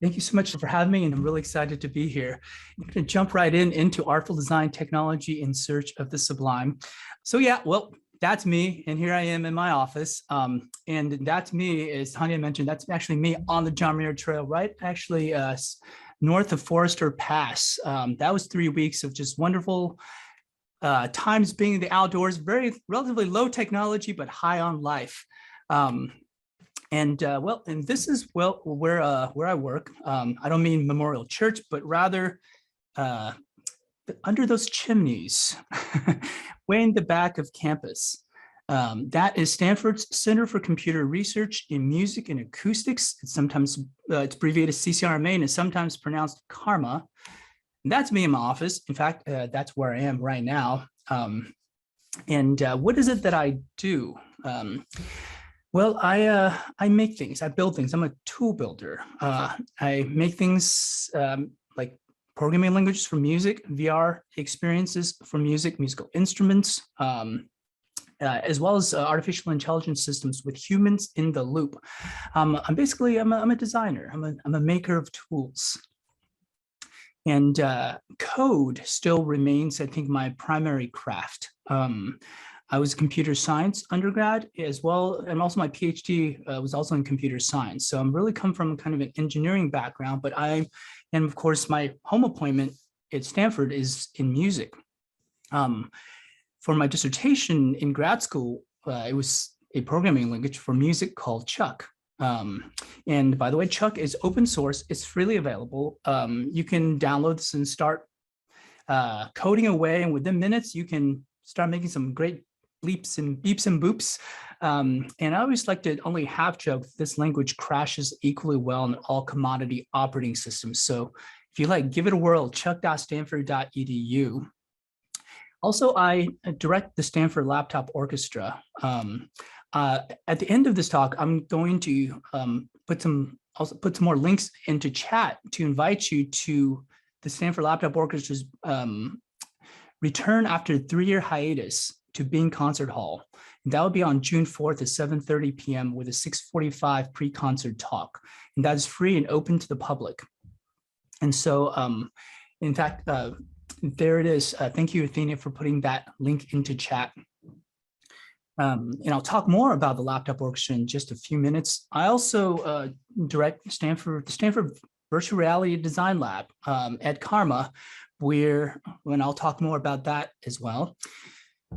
Thank you so much for having me, and I'm really excited to be here. I'm going to jump right into Artful Design Technology in Search of the Sublime. So yeah, well, that's me, and here I am in my office. And that's me, as Tanya mentioned, that's actually me on the John Muir Trail, right? Actually, north of Forester Pass. That was 3 weeks of just wonderful times being in the outdoors, very relatively low technology, but high on life. And this is where I work. I don't mean Memorial Church, but rather under those chimneys, way in the back of campus. That is Stanford's Center for Computer Research in Music and Acoustics. It's sometimes it's abbreviated CCRMA, and it's sometimes pronounced CARMA. And that's me in my office. In fact, that's where I am right now. What is it that I do? Well, I make things, I build things. I'm a tool builder. I make things like programming languages for music, VR experiences for music, musical instruments, as well as artificial intelligence systems with humans in the loop. I'm a designer. I'm a maker of tools. And code still remains, I think, my primary craft. I was a computer science undergrad as well, and also my PhD was also in computer science. So I'm really come from kind of an engineering background, and of course my home appointment at Stanford is in music. For my dissertation in grad school, it was a programming language for music called Chuck. And by the way, Chuck is open source, it's freely available. You can download this and start coding away, and within minutes, you can start making some great leaps and beeps and boops. And I always like to only half joke this language crashes equally well in all commodity operating systems. So if you like, give it a whirl, chuck.stanford.edu. Also, I direct the Stanford Laptop Orchestra. At the end of this talk, I'm going to put some more links into chat to invite you to the Stanford Laptop Orchestra's return after a 3-year hiatus to Bean Concert Hall. And that will be on June 4th at 7:30 p.m. with a 6:45 pre-concert talk. And that is free and open to the public. And so, in fact, there it is. Thank you, Athena, for putting that link into chat. And I'll talk more about the Laptop Orchestra in just a few minutes. I also direct the Stanford Virtual Reality Design Lab at CARMA, when I'll talk more about that as well.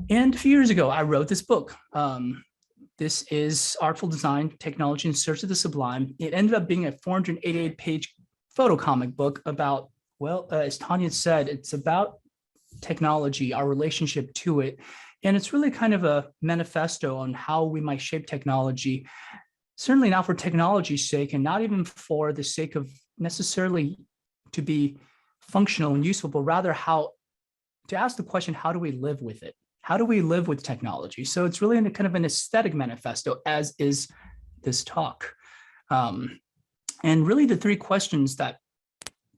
And a few years ago, I wrote this book. This is Artful Design Technology in Search of the Sublime. It ended up being a 488-page photo comic book about, well, as Tanya said, it's about technology, our relationship to it. And it's really kind of a manifesto on how we might shape technology, certainly not for technology's sake and not even for the sake of necessarily to be functional and useful, but rather to ask the question, how do we live with it? How do we live with technology? So it's really kind of an aesthetic manifesto, as is this talk. And really the 3 questions that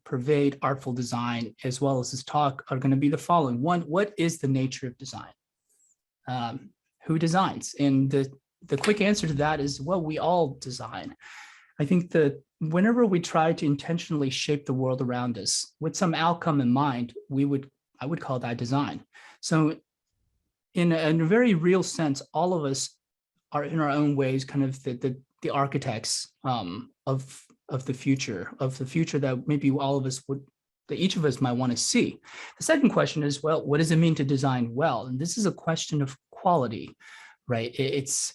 pervade artful design as well as this talk are going to be the following. 1, what is the nature of design? Who designs? And the quick answer to that is, well, we all design. I think that whenever we try to intentionally shape the world around us with some outcome in mind, I would call that design. So in a very real sense, all of us are in our own ways kind of the architects of the future that maybe all of us that each of us might want to see. The second question is, well, what does it mean to design well? And this is a question of quality, right? It's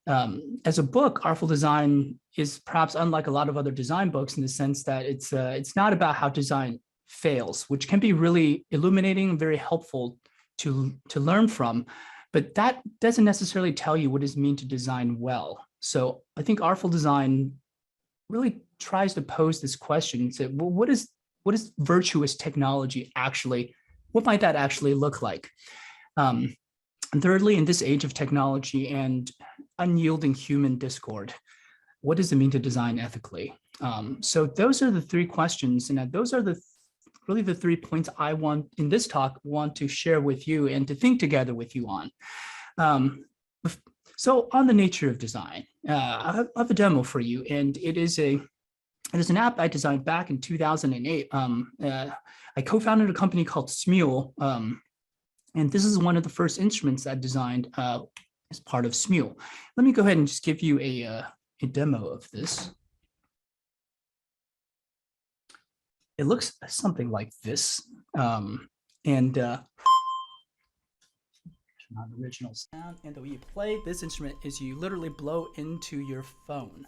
as a book, Artful Design is perhaps unlike a lot of other design books in the sense that it's not about how design fails, which can be really illuminating and very helpful to learn from, but that doesn't necessarily tell you what does it mean to design well. So I think Artful Design really tries to pose this question and say, well, what is virtuous technology actually? What might that actually look like? And thirdly, in this age of technology and unyielding human discord, what does it mean to design ethically? So those are the 3 questions, and those are really the 3 points I want in this talk to share with you and to think together with you on. So on the nature of design, I have a demo for you, and it is a It is an app I designed back in 2008. I co-founded a company called Smule, and this is one of the first instruments I designed as part of Smule. Let me go ahead and just give you a demo of this. It looks something like this, and not original sound. And the way you play this instrument is you literally blow into your phone.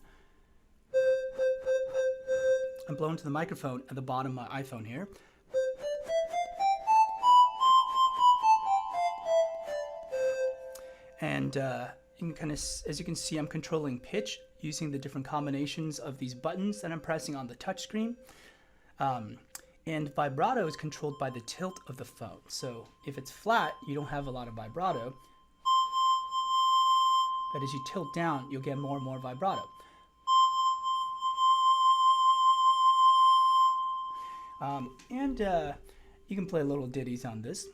I'm blowing to the microphone at the bottom of my iPhone here. And you can kind of, as you can see, I'm controlling pitch using the different combinations of these buttons that I'm pressing on the touchscreen. And vibrato is controlled by the tilt of the phone. So if it's flat, you don't have a lot of vibrato. But as you tilt down, you'll get more and more vibrato. You can play little ditties on this.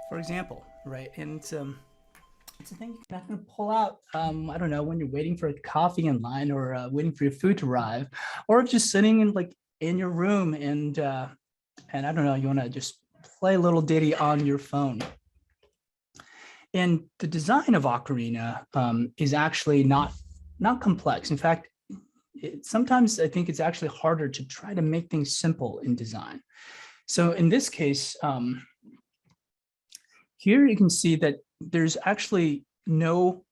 For example, right? And it's a thing you're not going to pull out, I don't know, when you're waiting for a coffee in line or waiting for your food to arrive, or just sitting in your room and I don't know, you want to just play a little ditty on your phone. And the design of Ocarina is actually not complex. In fact, sometimes I think it's actually harder to try to make things simple in design. So in this case, here you can see that there's actually no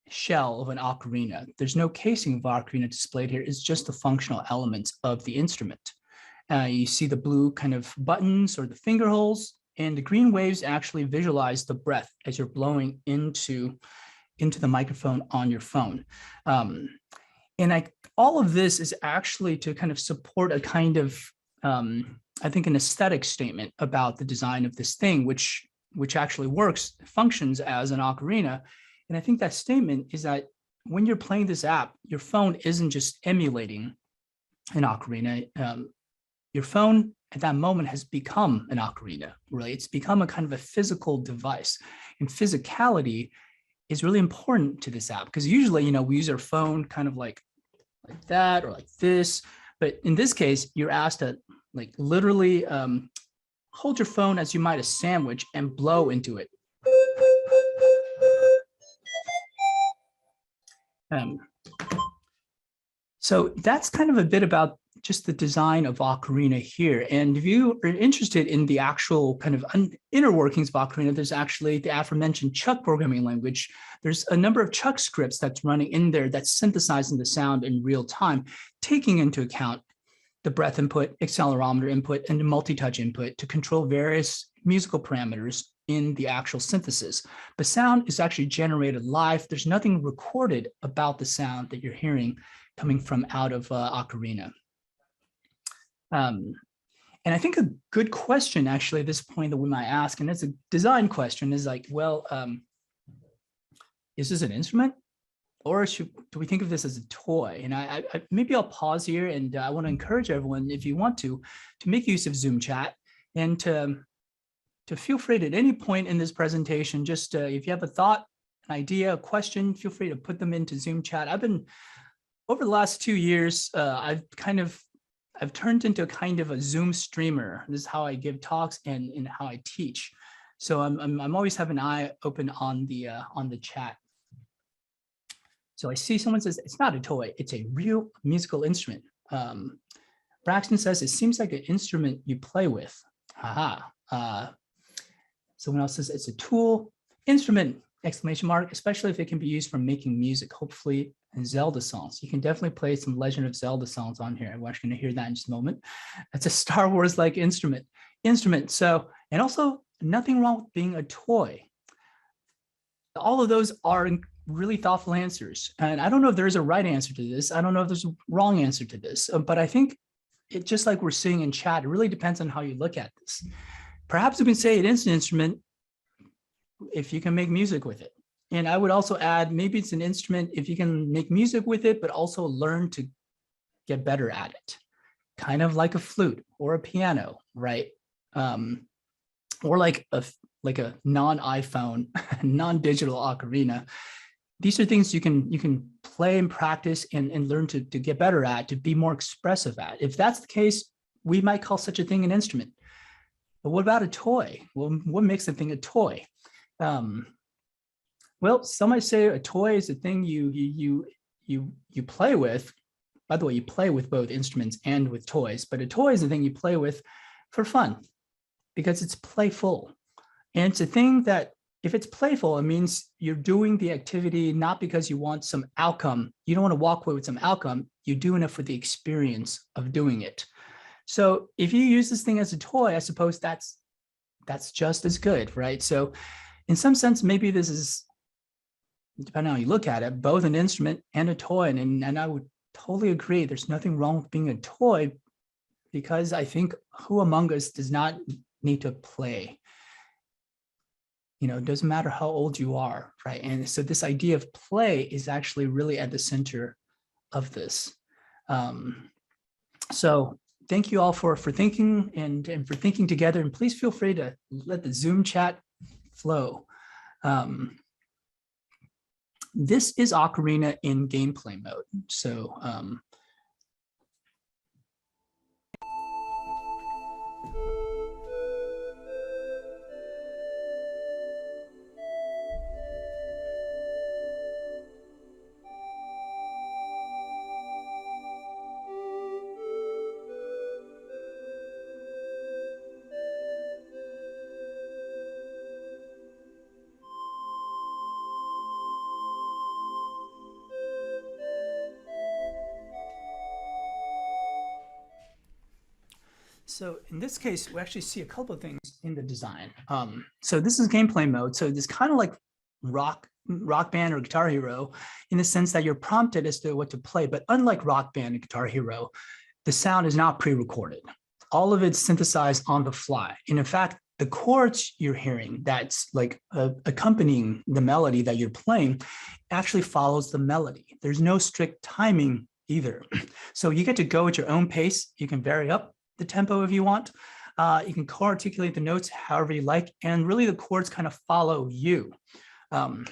shell of an ocarina. There's no casing of ocarina displayed here. It's just the functional elements of the instrument. You see the blue kind of buttons or the finger holes, and the green waves actually visualize the breath as you're blowing into the microphone on your phone. All of this is actually to kind of support a kind of, I think, an aesthetic statement about the design of this thing, which actually functions as an ocarina. And I think that statement is that when you're playing this app, your phone isn't just emulating an ocarina. Your phone at that moment has become an ocarina, really. It's become a kind of a physical device. And physicality is really important to this app because usually, we use our phone kind of like that or like this. But in this case, you're asked to literally hold your phone as you might a sandwich and blow into it. So that's kind of a bit about just the design of Ocarina here. And if you are interested in the actual kind of inner workings of Ocarina, there's actually the aforementioned Chuck programming language. There's a number of Chuck scripts that's running in there that's synthesizing the sound in real time, taking into account the breath input, accelerometer input, and the multi-touch input to control various musical parameters in the actual synthesis. The sound is actually generated live. There's nothing recorded about the sound that you're hearing coming from out of Ocarina. And I think a good question, actually, at this point that we might ask, and it's a design question, is like, well, is this an instrument? Or do we think of this as a toy? And maybe I'll pause here, and I want to encourage everyone, if you want to make use of Zoom chat and to feel free at any point in this presentation, just if you have a thought, an idea, a question, feel free to put them into Zoom chat. Over the last 2 years, I've turned into kind of a Zoom streamer. This is how I give talks and how I teach. So I'm always have an eye open on the chat. So I see someone says, it's not a toy, it's a real musical instrument. Braxton says, it seems like an instrument you play with. Haha. Someone else says, it's a tool, instrument, exclamation mark, especially if it can be used for making music, hopefully, and Zelda songs. You can definitely play some Legend of Zelda songs on here. We're actually gonna hear that in just a moment. It's a Star Wars-like instrument. So, and also nothing wrong with being a toy. All of those are really thoughtful answers. And I don't know if there's a right answer to this. I don't know if there's a wrong answer to this, but I think it, just like we're seeing in chat, it really depends on how you look at this. Perhaps you can say it is an instrument if you can make music with it. And I would also add, maybe it's an instrument if you can make music with it, but also learn to get better at it. Kind of like a flute or a piano, right? Or like a non-iPhone, non-digital ocarina. These are things you can play and practice and learn to get better at, to be more expressive at. If that's the case, we might call such a thing an instrument. But what about a toy? Well, what makes a thing a toy? Well, some might say a toy is a thing you play with. By the way, you play with both instruments and with toys, but a toy is a thing you play with for fun because it's playful. And it's a thing that if it's playful, it means you're doing the activity not because you want some outcome. You don't want to walk away with some outcome. You're doing it for the experience of doing it. So if you use this thing as a toy, I suppose that's just as good, right? So in some sense, maybe this is, depending on how you look at it, both an instrument and a toy. And I would totally agree. There's nothing wrong with being a toy, because I think who among us does not need to play? You know, it doesn't matter how old you are, right? And so this idea of play is actually really at the center of this. So thank you all for thinking and for thinking together. And please feel free to let the Zoom chat flow. This is Ocarina in gameplay mode. So So in this case, we actually see a couple of things in the design. So this is gameplay mode. So it's kind of like rock band or Guitar Hero in the sense that you're prompted as to what to play. But unlike Rock Band and Guitar Hero, the sound is not pre-recorded. All of it's synthesized on the fly. And in fact, the chords you're hearing that's like accompanying the melody that you're playing actually follows the melody. There's no strict timing either. So you get to go at your own pace. You can vary up the tempo if you want. You can co-articulate the notes however you like, and really the chords kind of follow you. And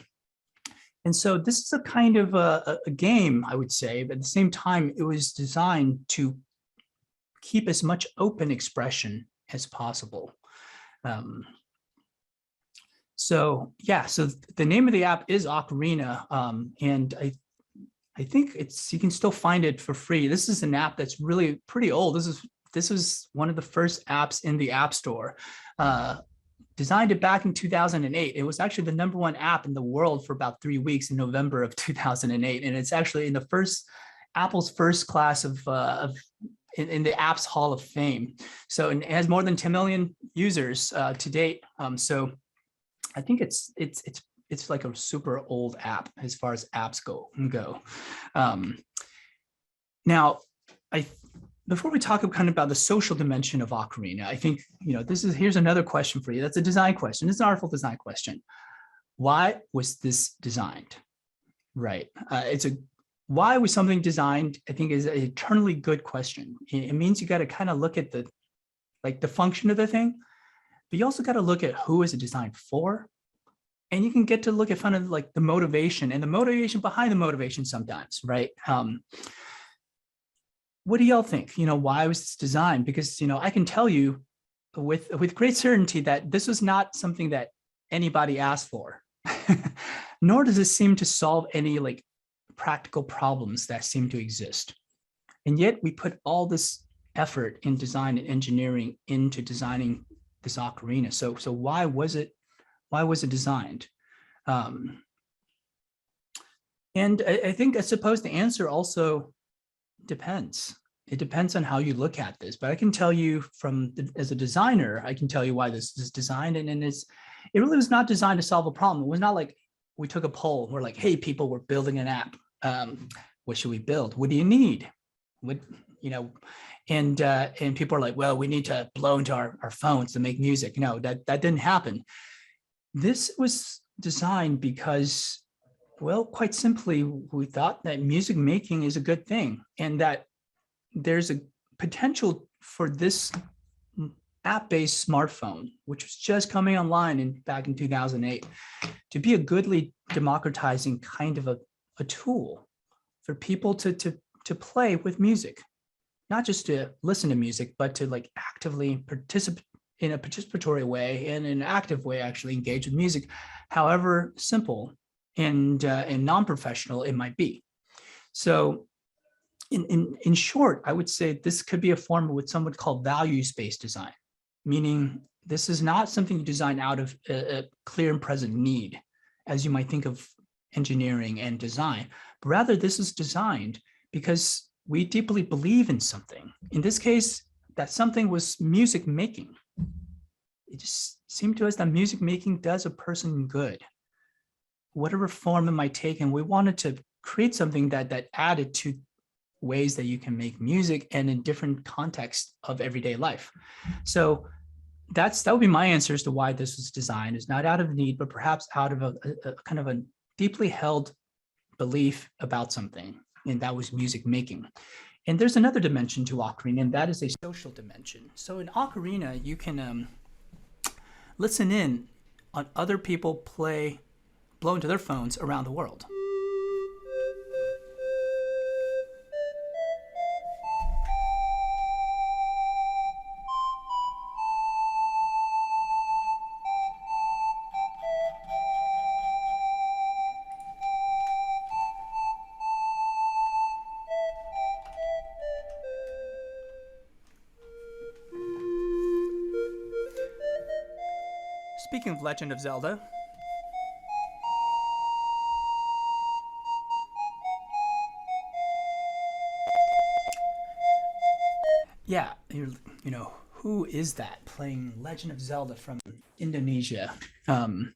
so this is a kind of a game, I would say, but at the same time, it was designed to keep as much open expression as possible. So yeah, so the name of the app is Ocarina, and I think you can still find it for free. This is an app that's really pretty old. This was one of the first apps in the App Store. Designed it back in 2008. It was actually the #1 app in the world for about 3 weeks in November of 2008. And it's actually in the Apple's first class in the Apps Hall of Fame. So it has more than 10 million users to date. So I think it's like a super old app as far as apps go. Now, before we talk kind of about the social dimension of Ocarina, I think, here's another question for you. That's a design question. It's an artful design question. Why was this designed? Right. Why was something designed, I think, is an eternally good question. It means you got to kind of look at the function of the thing, but you also got to look at who is it designed for. And you can get to look at kind of like the motivation and the motivation behind the motivation sometimes, right? What do y'all think? Why was this designed? Because, I can tell you with great certainty that this was not something that anybody asked for, nor does it seem to solve any like practical problems that seem to exist. And yet we put all this effort in design and engineering into designing this ocarina. So why was it designed? And I suppose the answer also depends. It depends on how you look at this, but I can tell you as a designer, I can tell you why this is designed. And it really was not designed to solve a problem. It was not like we took a poll. We're like, hey, people, we're building an app. What should we build? What do you need? And people are like, well, we need to blow into our phones to make music. No, that didn't happen. This was designed because, well, quite simply, we thought that music making is a good thing and that there's a potential for this app-based smartphone, which was just coming online back in 2008, to be a goodly democratizing kind of a tool for people to play with music, not just to listen to music, but to like actively participate in a participatory way and in an active way, actually engage with music, however simple and non-professional it might be. So in short, I would say this could be a form of what some would call values-based design, meaning this is not something you design out of a clear and present need, as you might think of engineering and design, but rather this is designed because we deeply believe in something. In this case, that something was music making. It just seemed to us that music making does a person good, whatever form it might take. And we wanted to create something that added to ways that you can make music and in different contexts of everyday life. So that would be my answer as to why this was designed. Is not out of need, but perhaps out of a kind of a deeply held belief about something, and that was music making. And there's another dimension to Ocarina, and that is a social dimension. So in Ocarina, you can listen in on other people blow into their phones around the world. Speaking of Legend of Zelda, yeah, you know, who is that playing Legend of Zelda from Indonesia? And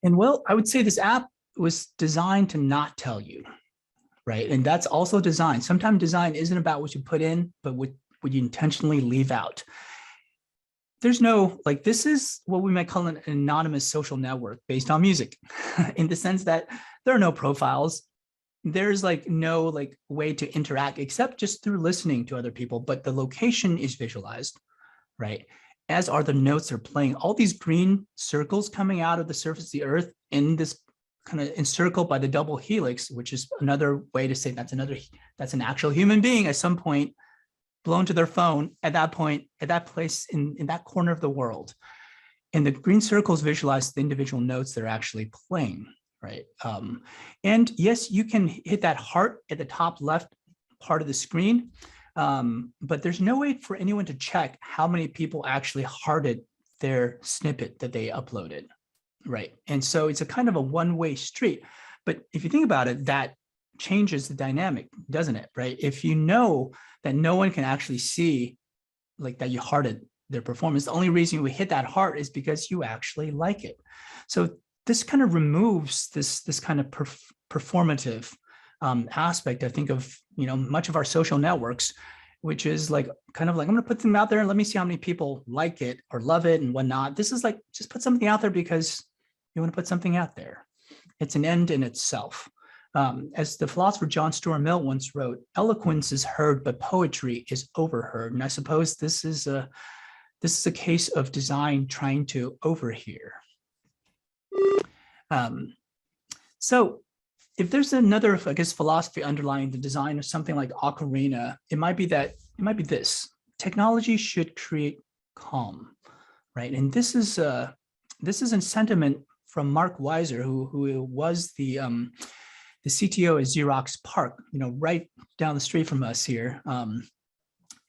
well, I would say this app was designed to not tell you, right? And that's also design. Sometimes design isn't about what you put in, but what you intentionally leave out. There's no, like, this is what we might call an anonymous social network based on music in the sense that there are no profiles. There's like no like way to interact except just through listening to other people, but the location is visualized, right? As are the notes they're playing. All these green circles coming out of the surface of the earth in this kind of encircled by the double helix, which is another way to say that's an actual human being at some point blown to their phone at that point, at that place in that corner of the world. And the green circles visualize the individual notes they're actually playing, right? And yes, you can hit that heart at the top left part of the screen, but there's no way for anyone to check how many people actually hearted their snippet that they uploaded, right? And so it's a kind of a one-way street. But if you think about it, that changes the dynamic, doesn't it, right? If you know that no one can actually see like that you hearted their performance, the only reason we hit that heart is because you actually like it. So this kind of removes this kind of performative aspect, I think, of, you know, much of our social networks, which is like kind of like, I'm going to put them out there and let me see how many people like it or love it and whatnot. This is like, just put something out there because you want to put something out there. It's an end in itself. As the philosopher John Stuart Mill once wrote, eloquence is heard, but poetry is overheard. And I suppose this is a case of design trying to overhear. So if there's another, I guess, philosophy underlying the design of something like Ocarina, it might be this: technology should create calm, right? And this is a sentiment from Mark Weiser, who was the CTO at Xerox PARC, you know, right down the street from us here.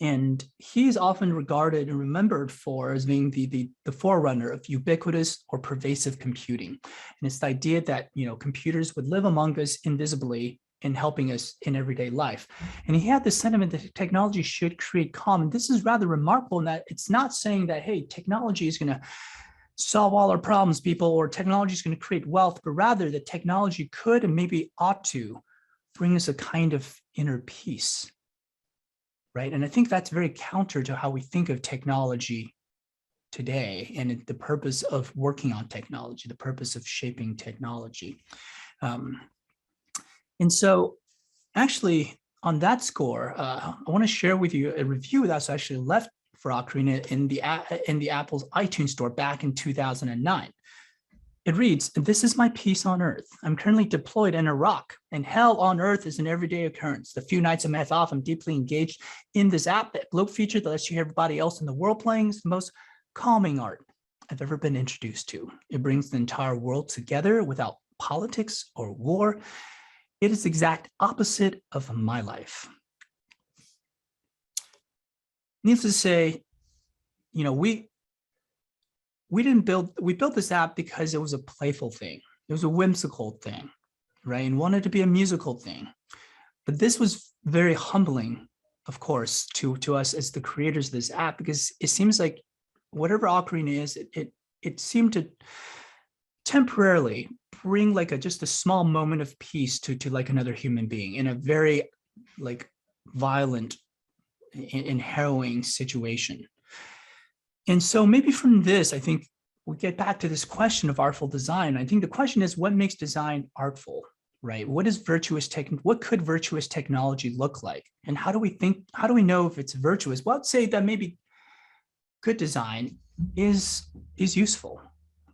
And he's often regarded and remembered for as being the forerunner of ubiquitous or pervasive computing. And it's the idea that, you know, computers would live among us invisibly in helping us in everyday life. And he had this sentiment that technology should create calm. And this is rather remarkable in that it's not saying that, hey, technology is going to solve all our problems, people, or technology is going to create wealth, but rather that technology could and maybe ought to bring us a kind of inner peace, right? And I think that's very counter to how we think of technology today and the purpose of working on technology, the purpose of shaping technology. And so actually on that score, I want to share with you a review that's actually left for Ocarina in the Apple's iTunes store back in 2009. It reads, "This is my peace on earth. I'm currently deployed in Iraq, and hell on earth is an everyday occurrence. The few nights I'm off, I'm deeply engaged in this app. That globe feature that lets you hear everybody else in the world playing is the most calming art I've ever been introduced to. It brings the entire world together without politics or war. It is the exact opposite of my life." Needless to say, you know, we built this app because it was a playful thing. It was a whimsical thing, right? And wanted to be a musical thing. But this was very humbling, of course, to us as the creators of this app, because it seems like whatever Ocarina is, it seemed to temporarily bring like just a small moment of peace to like another human being in a very like violent and harrowing situation. And so maybe from this, I think we get back to this question of artful design. I think the question is, what makes design artful, right? What could virtuous technology look like? And how do we know if it's virtuous? Well, I'd say that maybe good design is useful.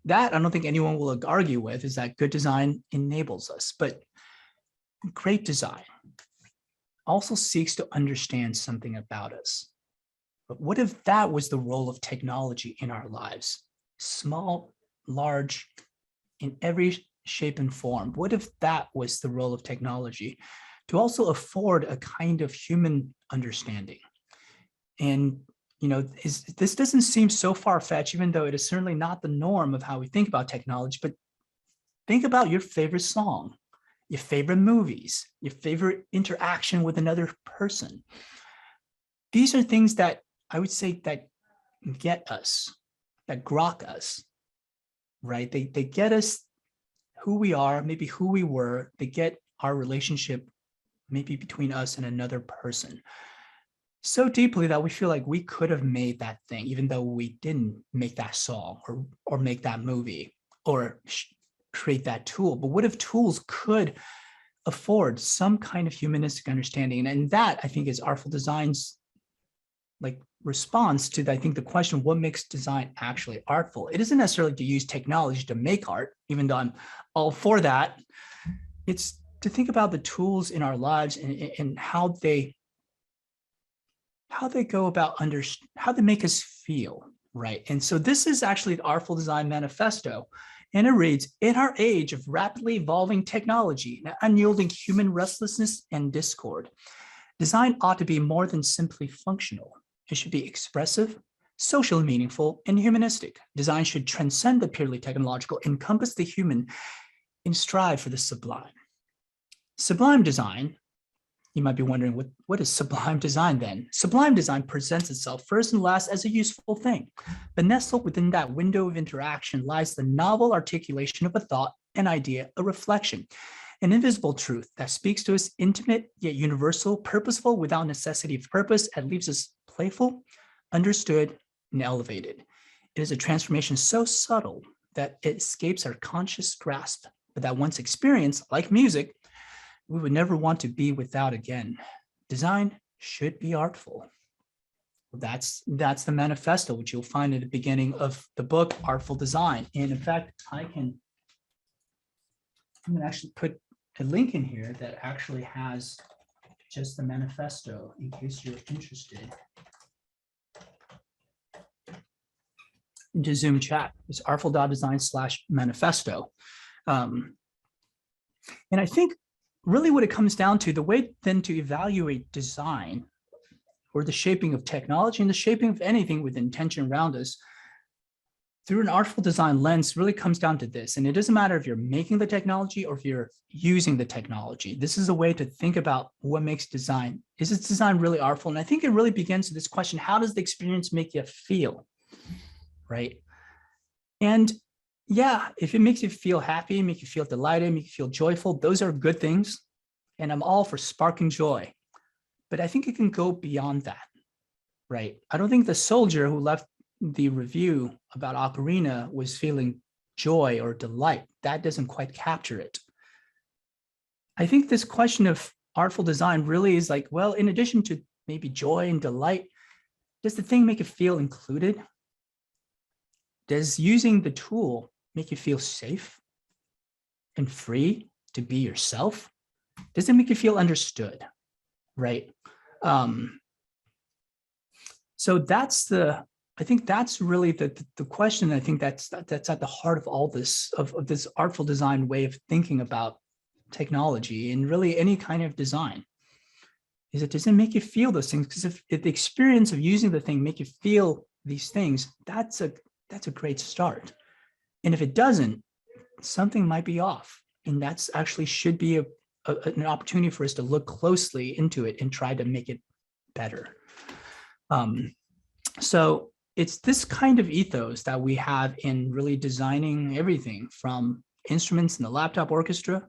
That I don't think anyone will argue with, is that good design enables us, but great design also seeks to understand something about us. But what if that was the role of technology in our lives? Small, large, in every shape and form. What if that was the role of technology? To also afford a kind of human understanding. And, you know, this doesn't seem so far-fetched, even though it is certainly not the norm of how we think about technology, but think about your favorite song, your favorite movies, your favorite interaction with another person. These are things that I would say that get us, that grok us, right? They get us who we are, maybe who we were. They get our relationship maybe between us and another person so deeply that we feel like we could have made that thing, even though we didn't make that song or make that movie or create that tool. But what if tools could afford some kind of humanistic understanding? And that, I think, is Artful Design's like response to, I think, the question, what makes design actually artful? It isn't necessarily to use technology to make art, even though I'm all for that. It's to think about the tools in our lives and how they go about how they make us feel, right? And so this is actually the Artful Design Manifesto. And it reads, "In our age of rapidly evolving technology and unyielding human restlessness and discord, design ought to be more than simply functional. It should be expressive, socially meaningful, and humanistic. Design should transcend the purely technological, encompass the human, and strive for the sublime." Sublime design, you might be wondering, what is sublime design then? Sublime design presents itself first and last as a useful thing. But nestled within that window of interaction lies the novel articulation of a thought, an idea, a reflection, an invisible truth that speaks to us, intimate yet universal, purposeful without necessity of purpose, and leaves us playful, understood, and elevated. It is a transformation so subtle that it escapes our conscious grasp, but that once experienced, like music, we would never want to be without again. Design should be artful. That's the manifesto, which you'll find at the beginning of the book, Artful Design. And in fact, I'm going to actually put a link in here that actually has just the manifesto in case you're interested. Into Zoom chat, it's artful.design/manifesto. And I think really what it comes down to, the way then to evaluate design or the shaping of technology and the shaping of anything with intention around us through an artful design lens really comes down to this. And it doesn't matter if you're making the technology or if you're using the technology. This is a way to think about what makes design. Is this design really artful? And I think it really begins with this question, how does the experience make you feel, right? And yeah, if it makes you feel happy, make you feel delighted, make you feel joyful, those are good things. And I'm all for sparking joy. But I think it can go beyond that, right? I don't think the soldier who left the review about Ocarina was feeling joy or delight. That doesn't quite capture it. I think this question of artful design really is like, well, in addition to maybe joy and delight, does the thing make you feel included? Does using the tool make you feel safe and free to be yourself? Does it make you feel understood, right? So I think that's really the question. I think that's at the heart of all this, of this artful design way of thinking about technology and really any kind of design. Is it, does it make you feel those things? Because if the experience of using the thing make you feel these things, that's a great start. And if it doesn't, something might be off. And that's actually should be an opportunity for us to look closely into it and try to make it better. So it's this kind of ethos that we have in really designing everything from instruments in the laptop orchestra,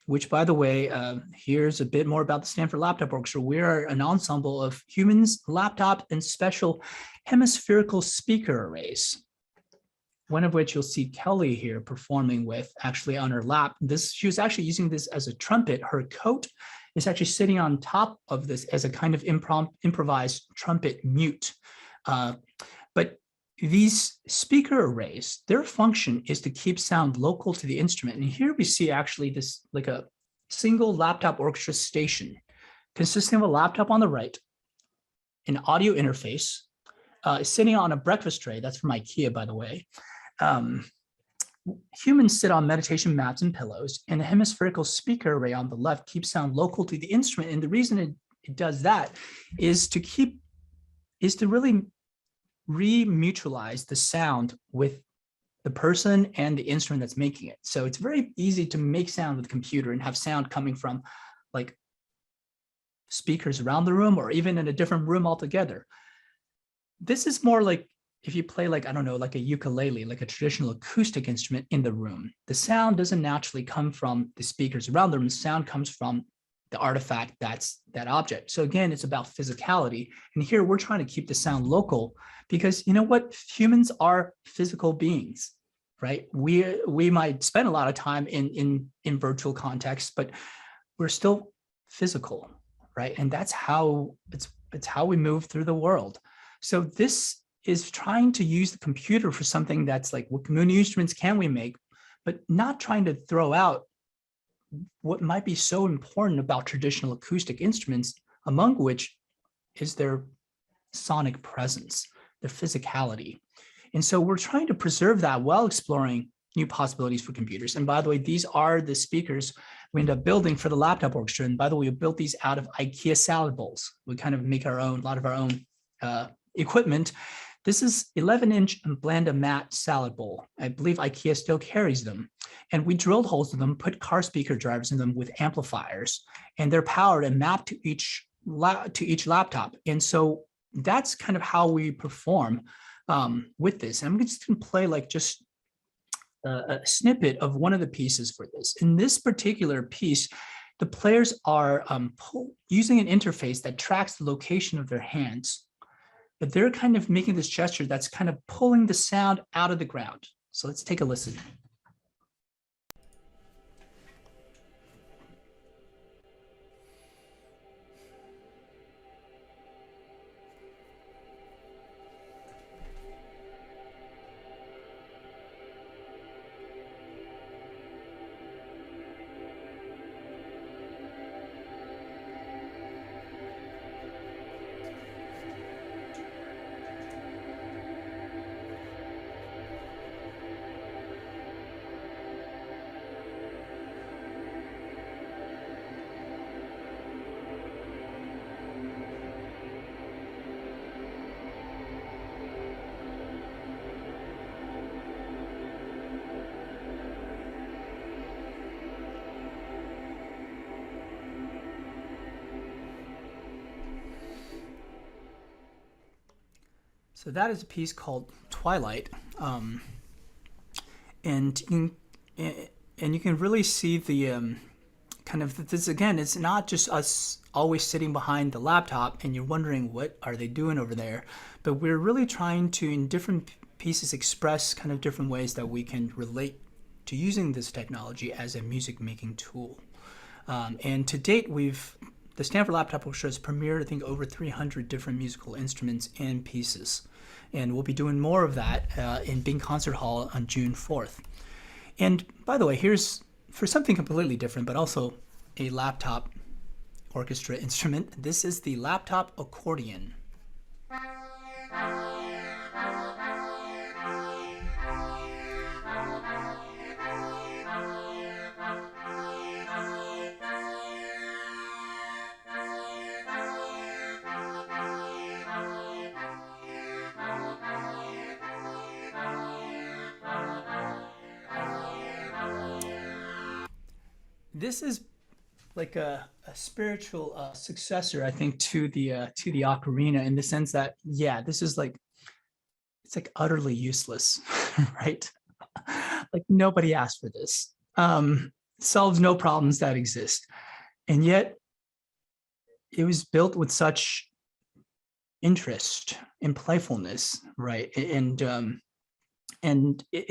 which, by the way, here's a bit more about the Stanford Laptop Orchestra. We're an ensemble of humans, laptop, and special hemispherical speaker arrays, one of which you'll see Kelly here performing with actually on her lap. She was actually using this as a trumpet. Her coat is actually sitting on top of this as a kind of improvised trumpet mute. But these speaker arrays, their function is to keep sound local to the instrument. And here we see actually this like a single laptop orchestra station consisting of a laptop on the right, an audio interface, sitting on a breakfast tray. That's from IKEA, by the way. Humans sit on meditation mats and pillows, and a hemispherical speaker array on the left keeps sound local to the instrument. And the reason it does that is to really remutualize the sound with the person and the instrument that's making it. So it's very easy to make sound with a computer and have sound coming from like speakers around the room or even in a different room altogether. This is more like if you play like, I don't know, like a ukulele, like a traditional acoustic instrument in the room. The sound doesn't naturally come from the speakers around the room. The sound comes from the artifact that's that object. So again, it's about physicality. And here we're trying to keep the sound local because you know what? Humans are physical beings, right? We might spend a lot of time in virtual contexts, but we're still physical, right? And that's how it's how we move through the world. So this is trying to use the computer for something that's like, what community instruments can we make, but not trying to throw out what might be so important about traditional acoustic instruments, among which is their sonic presence, their physicality. And so we're trying to preserve that while exploring new possibilities for computers. And by the way, these are the speakers we ended up building for the laptop orchestra. And by the way, we built these out of IKEA salad bowls. We kind of make our own, a lot of our own equipment. This is 11-inch Blanda matte salad bowl. I believe IKEA still carries them. And we drilled holes in them, put car speaker drivers in them with amplifiers, and they're powered and mapped to each laptop. And so that's kind of how we perform with this. And I'm just going to play like just a snippet of one of the pieces for this. In this particular piece, the players are using an interface that tracks the location of their hands, but they're kind of making this gesture that's kind of pulling the sound out of the ground. So let's take a listen. So that is a piece called Twilight, and you can really see the kind of this again, it's not just us always sitting behind the laptop and you're wondering what are they doing over there, but we're really trying to, in different pieces, express kind of different ways that we can relate to using this technology as a music making tool. And to date, the Stanford Laptop Orchestra has premiered, I think, over 300 different musical instruments and pieces. And we'll be doing more of that in Bing Concert Hall on June 4th. And by the way, here's for something completely different, but also a laptop orchestra instrument. This is the laptop accordion. This is like a spiritual successor, I think, to the ocarina, in the sense that, yeah, this is like, it's like utterly useless, right? Like nobody asked for this. Solves no problems that exist, and yet it was built with such interest and playfulness, right? And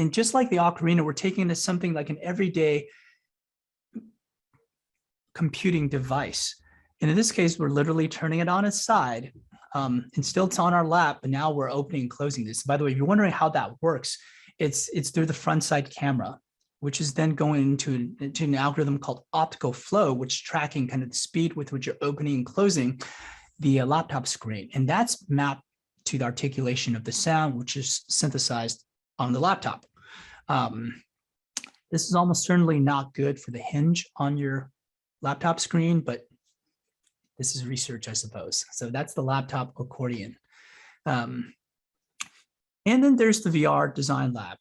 just like the ocarina, we're taking it as something like an everyday computing device. And in this case, we're literally turning it on its side, and still it's on our lap, but now we're opening and closing this. By the way, if you're wondering how that works, it's through the front side camera, which is then going into an algorithm called optical flow, which is tracking kind of the speed with which you're opening and closing the laptop screen. And that's mapped to the articulation of the sound, which is synthesized on the laptop. This is almost certainly not good for the hinge on your laptop screen, but this is research, I suppose. So that's the laptop accordion. And then there's the VR design lab.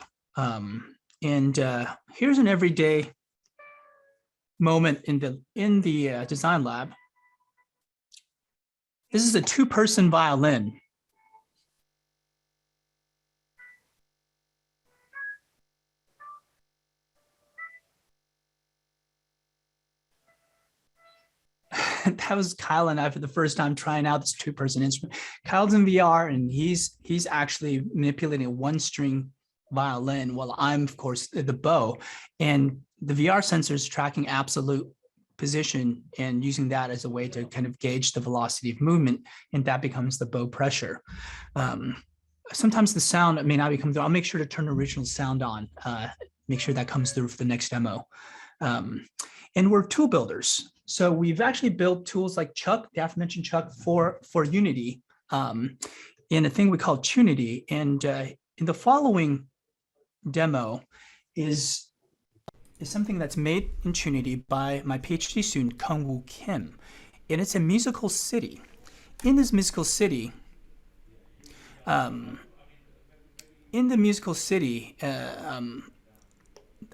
Here's an everyday moment in the design lab. This is a two-person violin. That was Kyle and I for the first time trying out this two-person instrument. Kyle's in VR, and he's actually manipulating a one-string violin, while I'm, of course, the bow. And the VR sensor is tracking absolute position and using that as a way to kind of gauge the velocity of movement, and that becomes the bow pressure. Sometimes the sound may not become through. I'll make sure to turn the original sound on, make sure that comes through for the next demo. And we're tool builders. So we've actually built tools like Chuck, the aforementioned Chuck, for Unity, in a thing we call Tunity. And in the following demo is something that's made in Tunity by my PhD student, Kung-Woo Kim. And it's a musical city. In this musical city,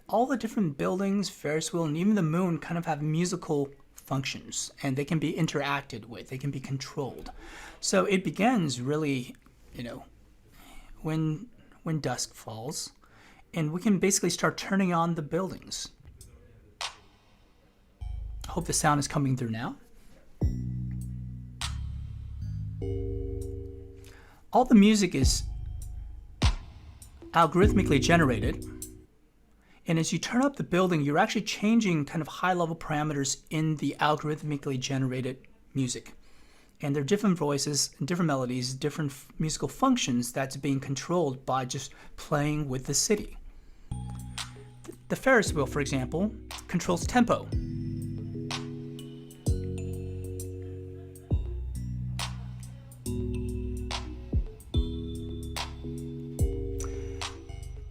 all the different buildings, Ferris wheel, and even the moon kind of have musical functions, and they can be interacted with, they can be controlled. So it begins really, when dusk falls, and we can basically start turning on the buildings. I hope the sound is coming through now. All the music is algorithmically generated. And as you turn up the building, you're actually changing kind of high-level parameters in the algorithmically generated music. And there are different voices, different melodies, different musical functions that's being controlled by just playing with the city. The Ferris wheel, for example, controls tempo.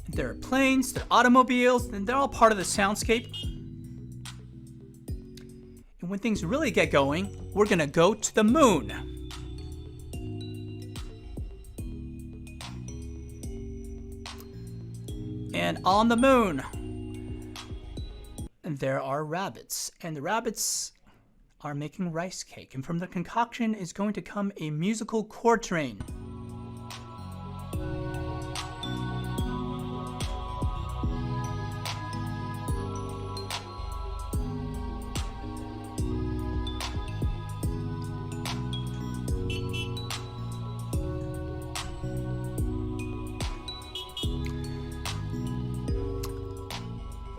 There are planes, there are automobiles, and they're all part of the soundscape. And when things really get going, we're gonna go to the moon. And on the moon, there are rabbits, and the rabbits are making rice cake. And from the concoction is going to come a musical chord train.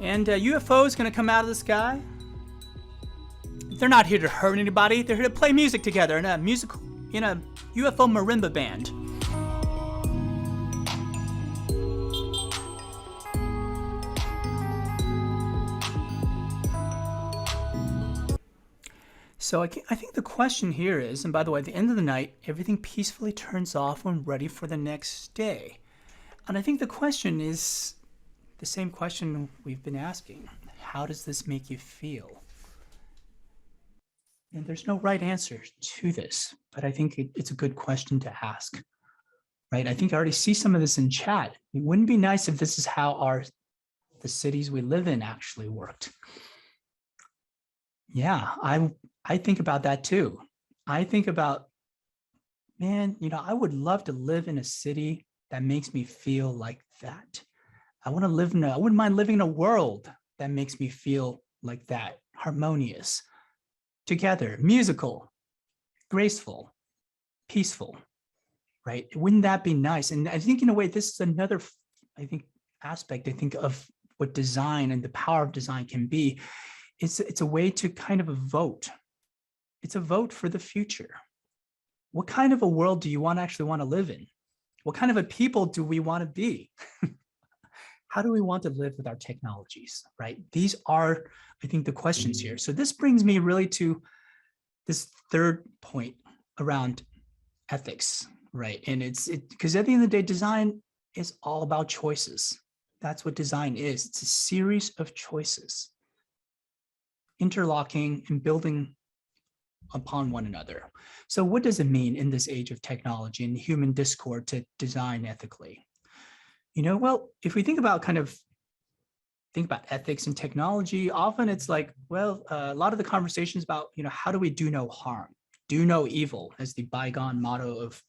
And UFO is going to come out of the sky. They're not here to hurt anybody. They're here to play music together in a UFO marimba band. So I think the question here is, and by the way, at the end of the night, everything peacefully turns off when ready for the next day. And I think the question is the same question we've been asking. How does this make you feel? And there's no right answer to this, but I think it's a good question to ask, right? I think I already see some of this in chat. It wouldn't be nice if this is how the cities we live in actually worked. Yeah, I think about that too. I think about, man, I would love to live in a city that makes me feel like that. I wouldn't mind living in a world that makes me feel like that, harmonious, together, musical, graceful, peaceful, right? Wouldn't that be nice? And I think in a way, this is another, aspect, of what design and the power of design can be. It's a way to kind of a vote. It's a vote for the future. What kind of a world do you actually want to live in? What kind of a people do we want to be? How do we want to live with our technologies, right? These are, I think, the questions here. So this brings me really to this third point around ethics, right? And because at the end of the day, design is all about choices. That's what design is. It's a series of choices, interlocking and building upon one another. So what does it mean in this age of technology and human discord to design ethically? Well, if we think about ethics and technology, often it's like, well, a lot of the conversations about, how do we do no harm, do no evil, as the bygone motto of,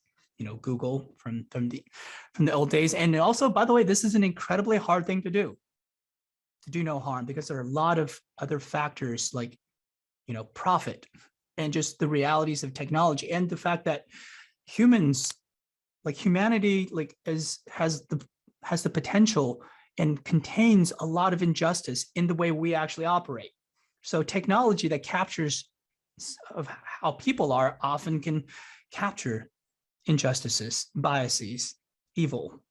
Google from the old days. And also, by the way, this is an incredibly hard thing to do no harm, because there are a lot of other factors like, profit and just the realities of technology and the fact that humanity has the potential and contains a lot of injustice in the way we actually operate. So technology that captures of how people are often can capture injustices, biases, evil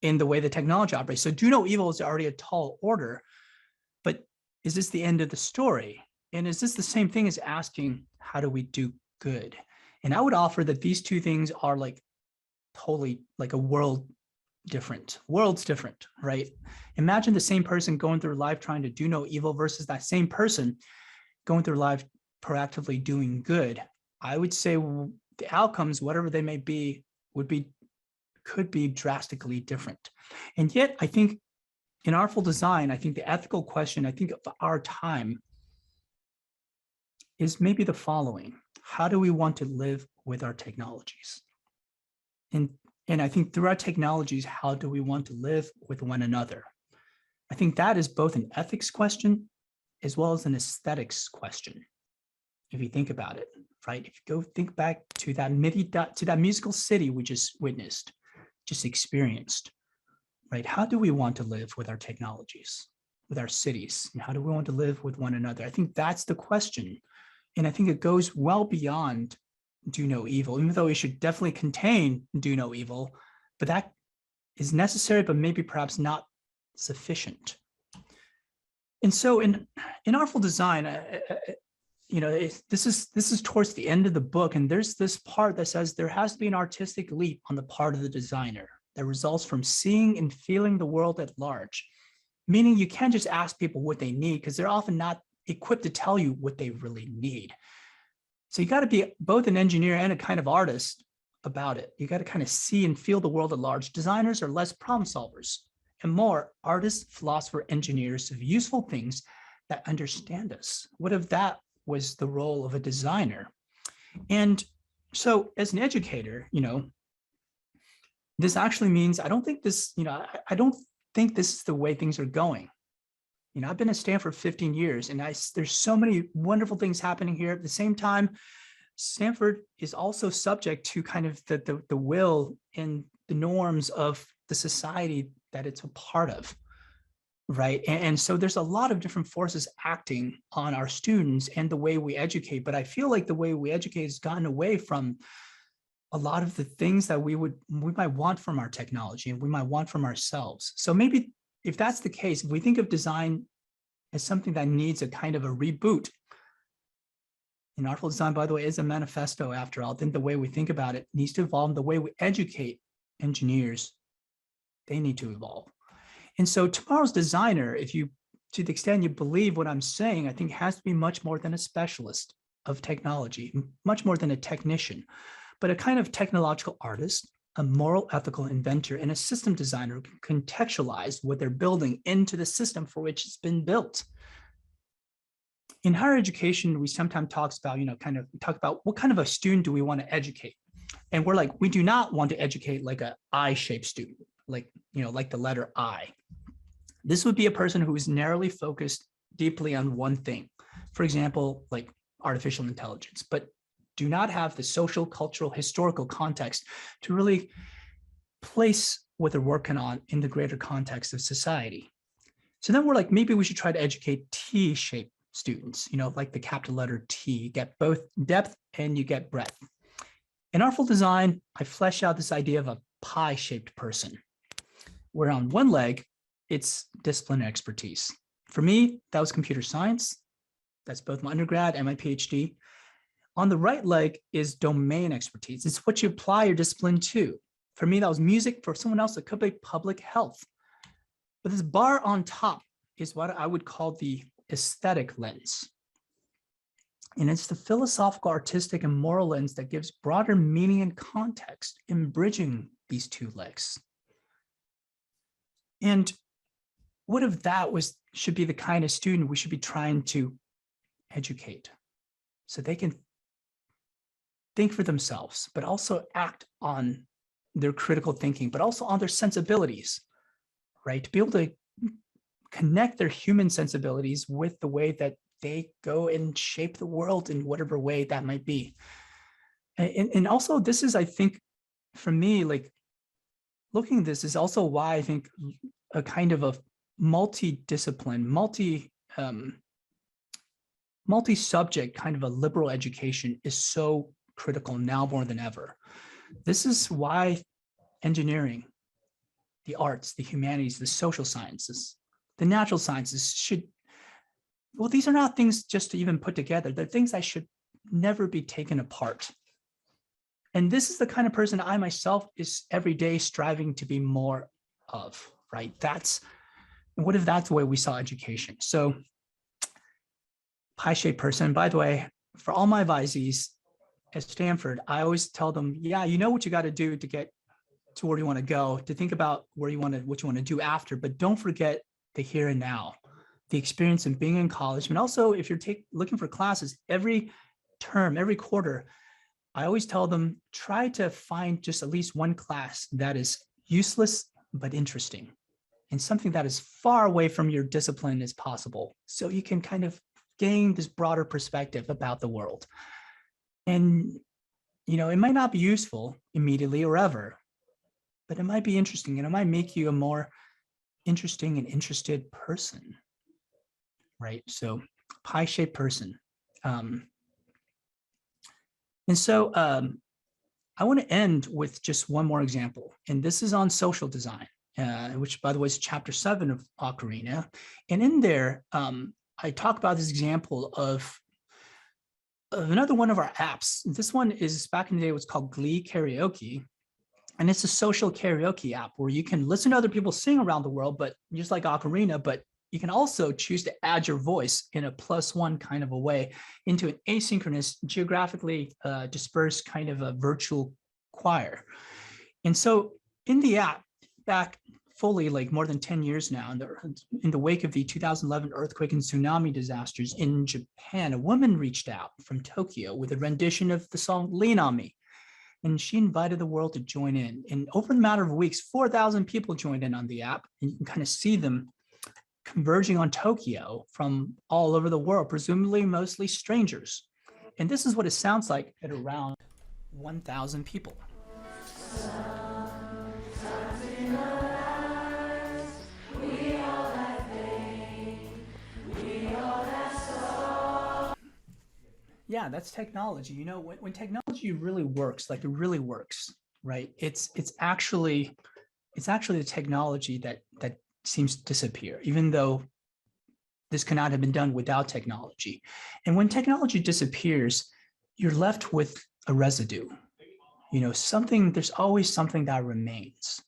in the way the technology operates. So do no evil is already a tall order, but is this the end of the story? And is this the same thing as asking, how do we do good? And I would offer that these two things are totally world's different, right? Imagine the same person going through life trying to do no evil versus that same person going through life proactively doing good. I would say the outcomes, whatever they may be, could be drastically different. And yet, I think in Artful Design, I think the ethical question, of our time is maybe the following: how do we want to live with our technologies? And I think through our technologies, how do we want to live with one another? I think that is both an ethics question as well as an aesthetics question, if you think about it, right? If you go think back to that musical city we just witnessed, just experienced, right? How do we want to live with our technologies, with our cities? And how do we want to live with one another? I think that's the question. And I think it goes well beyond do no evil, even though it should definitely contain do no evil, but that is necessary, but maybe perhaps not sufficient. And so in Artful Design, this is towards the end of the book, and there's this part that says there has to be an artistic leap on the part of the designer that results from seeing and feeling the world at large, meaning you can't just ask people what they need because they're often not equipped to tell you what they really need. So you got to be both an engineer and a kind of artist about it. You got to kind of see and feel the world at large. Designers are less problem solvers and more artists, philosopher, engineers of useful things that understand us. What if that was the role of a designer? And so as an educator, this actually means I don't think this is the way things are going. I've been at Stanford 15 years, and there's so many wonderful things happening here. At the same time, Stanford is also subject to kind of the will and the norms of the society that it's a part of. right? And so there's a lot of different forces acting on our students and the way we educate. But I feel like the way we educate has gotten away from a lot of the things that we might want from our technology and we might want from ourselves. So maybe if that's the case, if we think of design as something that needs a kind of a reboot, and artful design, by the way, is a manifesto after all, then the way we think about it needs to evolve. The way we educate engineers, they need to evolve. And so tomorrow's designer, if you, to the extent you believe what I'm saying, I think has to be much more than a specialist of technology, much more than a technician, but a kind of technological artist, a moral ethical inventor, and a system designer who can contextualize what they're building into the system for which it's been built. In higher education, we sometimes talk about, talk about what kind of a student do we want to educate? And we're like, we do not want to educate like a I-shaped student, like the letter I. This would be a person who is narrowly focused deeply on one thing. For example, like artificial intelligence, but do not have the social, cultural, historical context to really place what they're working on in the greater context of society. So then we're like, maybe we should try to educate T-shaped students, like the capital letter T, you get both depth and you get breadth. In artful design, I flesh out this idea of a pie-shaped person, where on one leg, it's discipline and expertise. For me, that was computer science. That's both my undergrad and my PhD. On the right leg is domain expertise. It's what you apply your discipline to. For me, that was music. For someone else, it could be public health. But this bar on top is what I would call the aesthetic lens. And it's the philosophical, artistic, and moral lens that gives broader meaning and context in bridging these two legs. And what if that should be the kind of student we should be trying to educate, so they can think for themselves, but also act on their critical thinking, but also on their sensibilities, right? To be able to connect their human sensibilities with the way that they go and shape the world in whatever way that might be. And also this is, I think, for me, like looking at this is also why I think a kind of a multi-discipline, multi-subject kind of a liberal education is so critical now more than ever. This is why engineering, the arts, the humanities, the social sciences, the natural sciences these are not things just to even put together. They're things that should never be taken apart. And this is the kind of person I myself is every day striving to be more of, right? What if that's the way we saw education? So pie-shaped person, by the way, for all my advisees at Stanford, I always tell them, yeah, you know what you got to do to get to where you want to go, to think about what you want to do after, but don't forget the here and now, the experience of being in college. And also if you're looking for classes every term, every quarter, I always tell them, try to find just at least one class that is useless, but interesting, and something that is far away from your discipline as possible. So you can kind of gain this broader perspective about the world. And, it might not be useful immediately or ever, but it might be interesting, and it might make you a more interesting and interested person, right? So pie-shaped person. And so I want to end with just one more example, and this is on social design, which, by the way, is chapter 7 of Ocarina. And in there, I talk about this example of another one of our apps. This one is, back in the day, it was called Glee Karaoke. And it's a social karaoke app where you can listen to other people sing around the world, but just like Ocarina, but you can also choose to add your voice in a +1 kind of a way into an asynchronous, geographically dispersed kind of a virtual choir. And so in the app, back fully like more than 10 years now, in the wake of the 2011 earthquake and tsunami disasters in Japan, a woman reached out from Tokyo with a rendition of the song Lean on Me. And she invited the world to join in. And over the matter of weeks, 4,000 people joined in on the app. And you can kind of see them converging on Tokyo from all over the world, presumably mostly strangers. And this is what it sounds like at around 1,000 people. Sometimes in our lives, we all have Yeah, that's technology. When technology really works, like it really works, right? It's actually the technology that seems to disappear, even though this could not have been done without technology. And when technology disappears, you're left with a residue. There's always something that remains.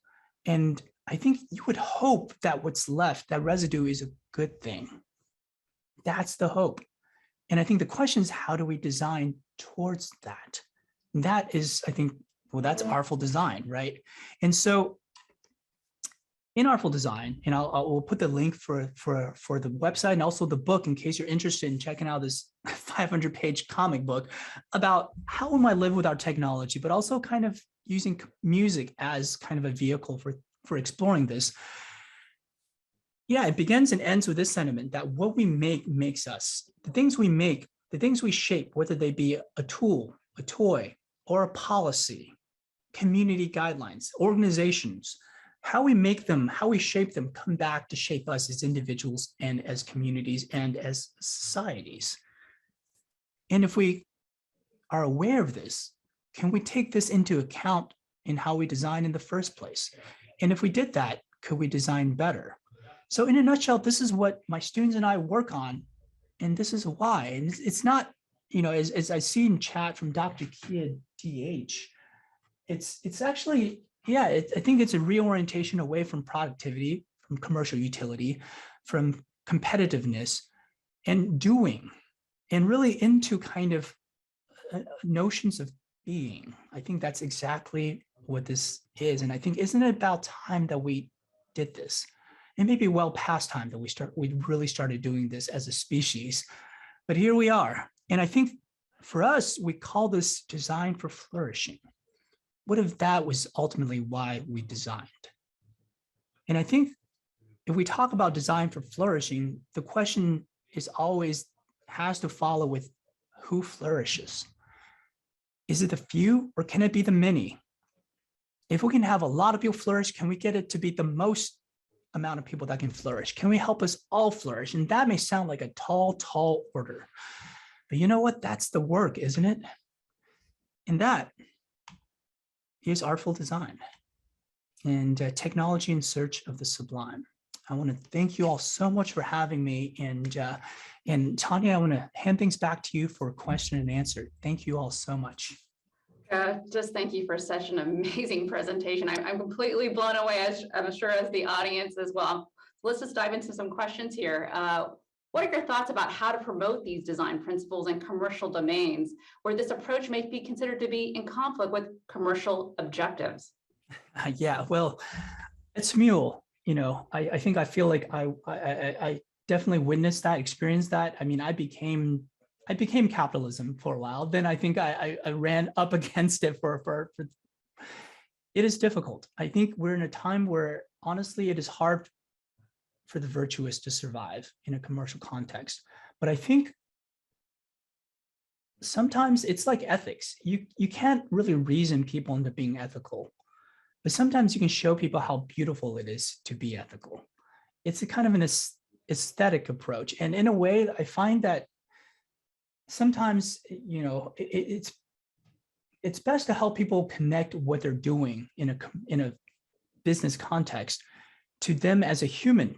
And I think you would hope that what's left, that residue, is a good thing. That's the hope. And I think the question is, how do we design towards that? And that is, I think, well, that's artful design, right? And so in Artful Design, and we'll put the link for the website and also the book in case you're interested in checking out this 500-page comic book about how we might live without technology, but also kind of using music as kind of a vehicle for exploring this. Yeah, it begins and ends with this sentiment that what we make makes us. The things we make, the things we shape, whether they be a tool, a toy, or a policy, community guidelines, organizations, how we make them, how we shape them, come back to shape us as individuals and as communities and as societies. And if we are aware of this, can we take this into account in how we design in the first place? And if we did that, could we design better? So in a nutshell, this is what my students and I work on, and this is why. And it's not, as I see in chat from Dr. Kidd, DH, it's actually, yeah, I think it's a reorientation away from productivity, from commercial utility, from competitiveness, and doing, and really into kind of notions of being. I think that's exactly what this is. And I think, isn't it about time that we did this? It may be well past time that we really started doing this as a species, but here we are. And I think for us, we call this design for flourishing. What if that was ultimately why we designed? And I think if we talk about design for flourishing, the question is always has to follow with who flourishes. Is it the few or can it be the many? If we can have a lot of people flourish, can we get it to be the most amount of people that can flourish? Can we help us all flourish? And that may sound like a tall order, but you know what? That's the work, isn't it? And that is artful design and technology in search of the sublime. I want to thank you all so much for having me. And Tanya, I want to hand things back to you for a question and answer. Thank you all so much. Just thank you for such an amazing presentation. I'm completely blown away, as I'm sure as the audience as well. Let's just dive into some questions here. What are your thoughts about how to promote these design principles in commercial domains where this approach may be considered to be in conflict with commercial objectives? Yeah, well, it's Mule. I think I feel like I definitely witnessed that, experienced that. I mean, I became capitalism for a while. Then I think I ran up against it for it is difficult. I think we're in a time where honestly, it is hard for the virtuous to survive in a commercial context. But I think sometimes it's like ethics. You can't really reason people into being ethical, but sometimes you can show people how beautiful it is to be ethical. It's a kind of an aesthetic approach. And in a way, I find that sometimes, it's best to help people connect what they're doing in a business context to them as a human,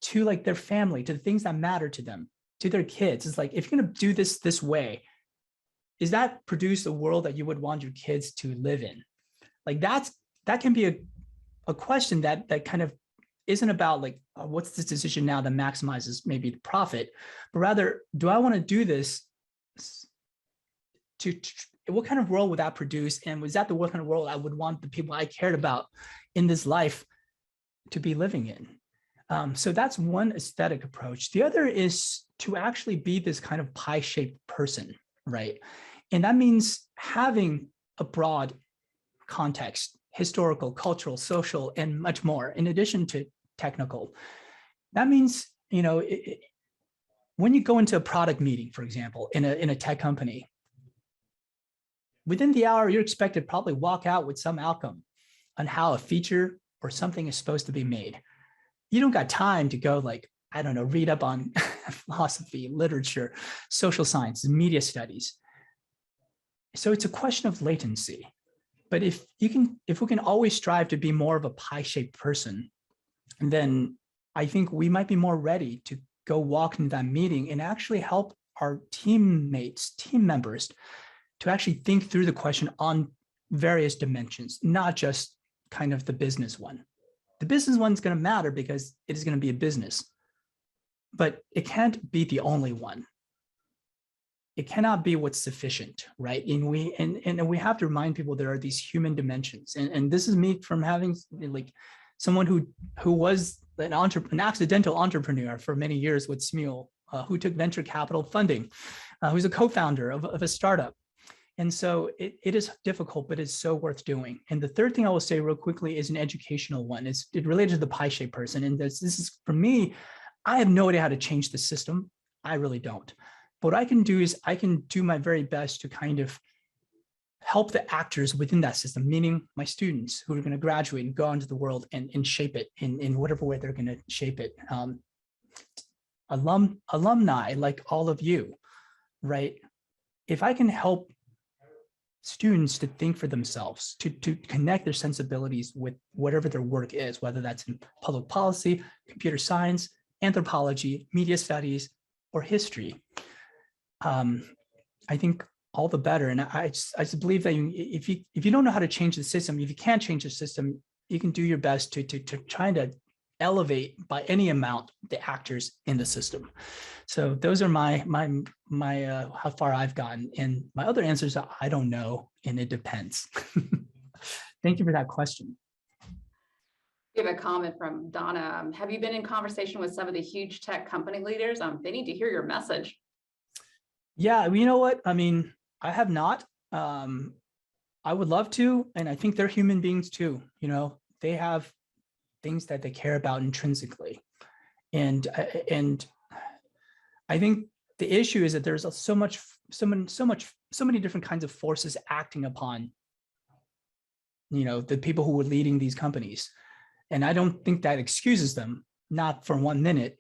to like their family, to the things that matter to them, to their kids. It's like, if you're going to do this way, is that produce a world that you would want your kids to live in? Like that can be a question that kind of isn't about like, what's this decision now that maximizes maybe the profit, but rather, do I want to do this to what kind of world would that produce? And was that the kind of world I would want the people I cared about in this life to be living in? So that's one aesthetic approach. The other is to actually be this kind of pie-shaped person, right? And that means having a broad context, historical, cultural, social, and much more, in addition to technical. That means, when you go into a product meeting, for example, in a tech company, within the hour, you're expected to probably walk out with some outcome on how a feature or something is supposed to be made. You don't got time to go like, I don't know, read up on philosophy, literature, social science, media studies. So it's a question of latency. But if we can always strive to be more of a pie-shaped person, then I think we might be more ready to go walk into that meeting and actually help our teammates, team members, to actually think through the question on various dimensions, not just kind of the business one. The business one's going to matter because it is going to be a business, but it can't be the only one. It cannot be what's sufficient, right? And we have to remind people there are these human dimensions. And this is me from having like someone who was an accidental entrepreneur for many years with Smule, who took venture capital funding, who's a co-founder of a startup. And so it is difficult, but it's so worth doing. And the third thing I will say real quickly is an educational one. It's related to the pie-shaped person. And this is, for me, I have no idea how to change the system. I really don't. But what I can do is I can do my very best to kind of help the actors within that system, meaning my students who are going to graduate and go out into the world and shape it in whatever way they're going to shape it. Alumni like all of you, right? If I can help students to think for themselves, to connect their sensibilities with whatever their work is, whether that's in public policy, computer science, anthropology, media studies, or history, I think all the better. And I just believe that if you don't know how to change the system, if you can't change the system, you can do your best to try to elevate by any amount the actors in the system. So those are my how far I've gotten. And my other answers are I don't know, and it depends. Thank you for that question. We have a comment from Donna. Have you been in conversation with some of the huge tech company leaders? They need to hear your message. Yeah, you know what? I mean, I have not. I would love to, and I think they're human beings too. You know, they have things that they care about intrinsically, and I think the issue is that there's so many different kinds of forces acting upon, you know, the people who were leading these companies, and I don't think that excuses them, not for 1 minute,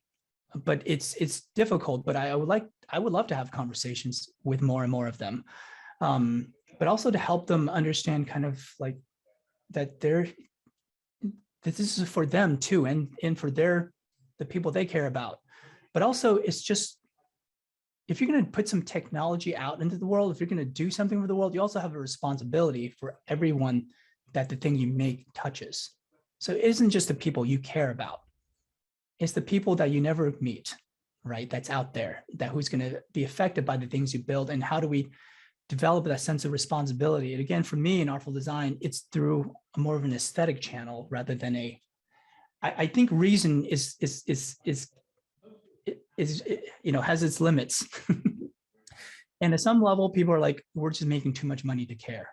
but it's difficult. But I would love to have conversations with more and more of them, but also to help them understand kind of like that this is for them too, and for the people they care about. But also it's just, if you're going to put some technology out into the world, if you're going to do something for the world, you also have a responsibility for everyone that the thing you make touches. So it isn't just the people you care about. It's the people that you never meet, right? That's out there, that who's going to be affected by the things you build. And how do we develop that sense of responsibility? And again, for me in Artful Design, it's through more of an aesthetic channel rather than I think reason is you know, has its limits. And at some level, people are like, we're just making too much money to care,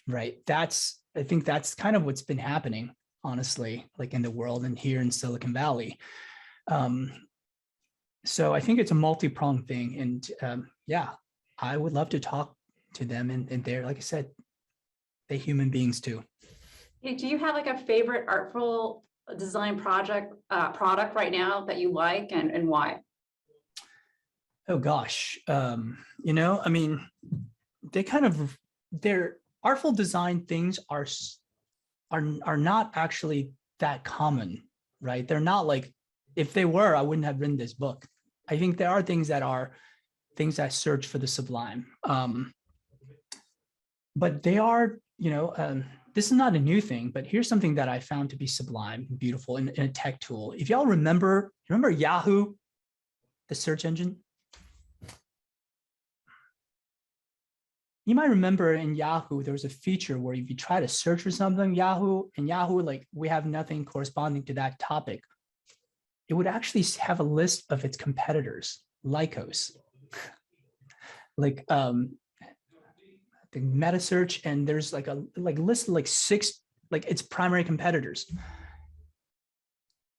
right? I think that's kind of what's been happening, honestly, like in the world and here in Silicon Valley. So I think it's a multi-pronged thing. And yeah, I would love to talk to them. And they're, like I said, they're human beings too. Hey, do you have like a favorite Artful Design product right now that you like, and why? Oh gosh, you know, I mean, their Artful Design things are not actually that common, right? They're not like, if they were, I wouldn't have written this book. I think there are things that search for the sublime. But they are, you know, this is not a new thing, but here's something that I found to be sublime and beautiful in a tech tool. If y'all remember Yahoo, the search engine? You might remember in Yahoo, there was a feature where if you try to search for something, Yahoo, like we have nothing corresponding to that topic, it would actually have a list of its competitors, Lycos. Like the meta search, and there's like a list of like 6 like its primary competitors.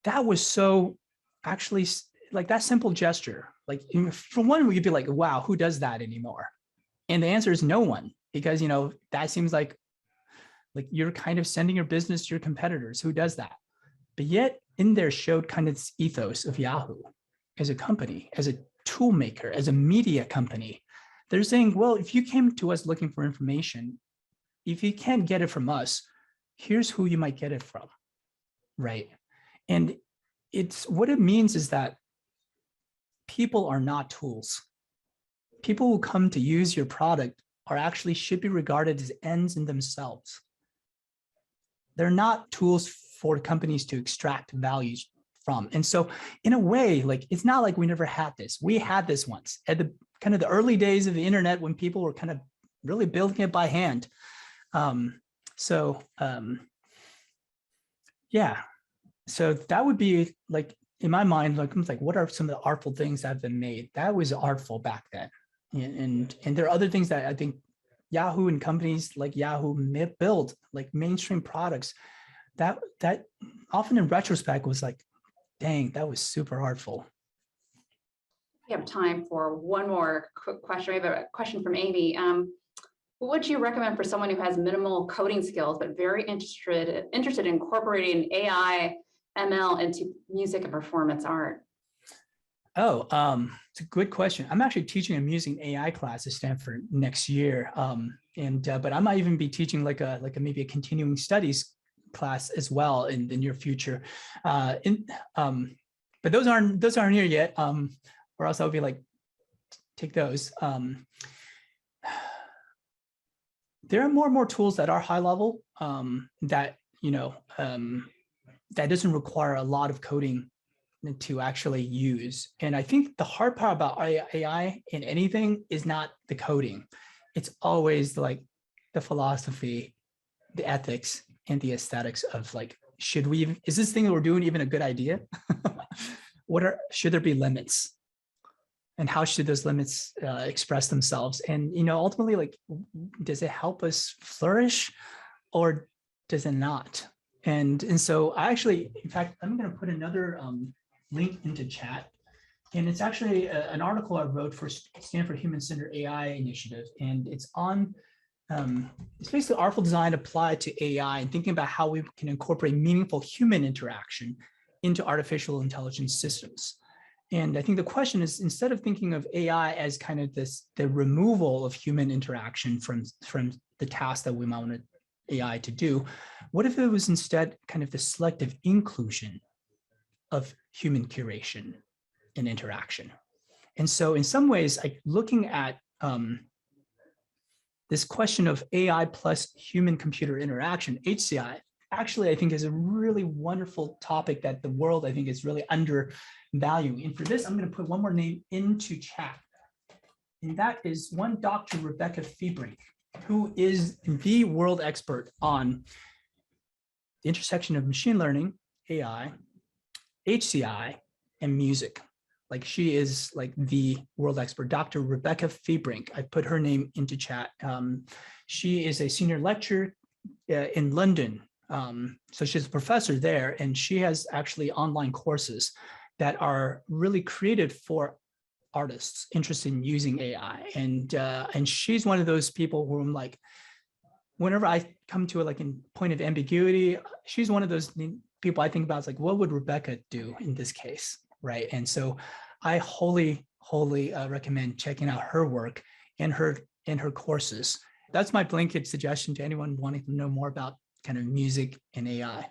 That was so actually like that simple gesture, like for one, you'd be like, wow, who does that anymore? And the answer is no one, because, you know, that seems like you're kind of sending your business to your competitors. Who does that? But yet in there showed kind of this ethos of Yahoo. as a company, as a tool maker, as a media company. They're saying, well, if you came to us looking for information, if you can't get it from us, here's who you might get it from, right? And it's what it means is that people are not tools. People who come to use your product are actually should be regarded as ends in themselves. They're not tools for companies to extract values from. And so in a way, like, it's not like we never had this. We had this once at the kind of the early days of the internet when people were kind of really building it by hand. Yeah, so that would be like, in my mind, like, I'm like, what are some of the artful things that have been made? That was artful back then. And there are other things that I think Yahoo and companies like Yahoo build, like mainstream products, that often in retrospect was like, dang, that was super artful. We have time for one more quick question. We have a question from Amy. What would you recommend for someone who has minimal coding skills, but very interested in incorporating AI, ML into music and performance art? Oh, it's a good question. I'm actually teaching a music AI class at Stanford next year. But I might even be teaching like a maybe a continuing studies class as well in the near future. But those aren't here yet. Or else I would be like, take those. There are more and more tools that are high level that, that doesn't require a lot of coding to actually use. And I think the hard part about AI in anything is not the coding. It's always like the philosophy, the ethics, and the aesthetics of like, is this thing that we're doing even a good idea? Should there be limits? And how should those limits express themselves? And, ultimately, like, does it help us flourish or does it not? And so I actually, in fact, I'm going to put another link into chat. And it's actually an article I wrote for Stanford Human-Centered AI Initiative. And it's on, it's basically artful design applied to AI and thinking about how we can incorporate meaningful human interaction into artificial intelligence systems. And I think the question is, instead of thinking of AI as kind of the removal of human interaction from the task that we might want AI to do, what if it was instead kind of the selective inclusion of human curation and interaction? And so in some ways, like looking at this question of AI plus human computer interaction, HCI, actually, I think is a really wonderful topic that the world, I think, is really undervaluing. And for this, I'm going to put one more name into chat. And that is one Dr. Rebecca Fiebrink, who is the world expert on the intersection of machine learning, AI, HCI, and music. Like, she is like the world expert, Dr. Rebecca Fiebrink. I put her name into chat. She is a senior lecturer in London. So she's a professor there, and she has actually online courses that are really created for artists interested in using AI. And she's one of those people who I'm like, whenever I come to a point of ambiguity, she's one of those people I think about. It's like, what would Rebecca do in this case, right? And so I wholly recommend checking out her work and her courses. That's my blanket suggestion to anyone wanting to know more about kind of music and AI.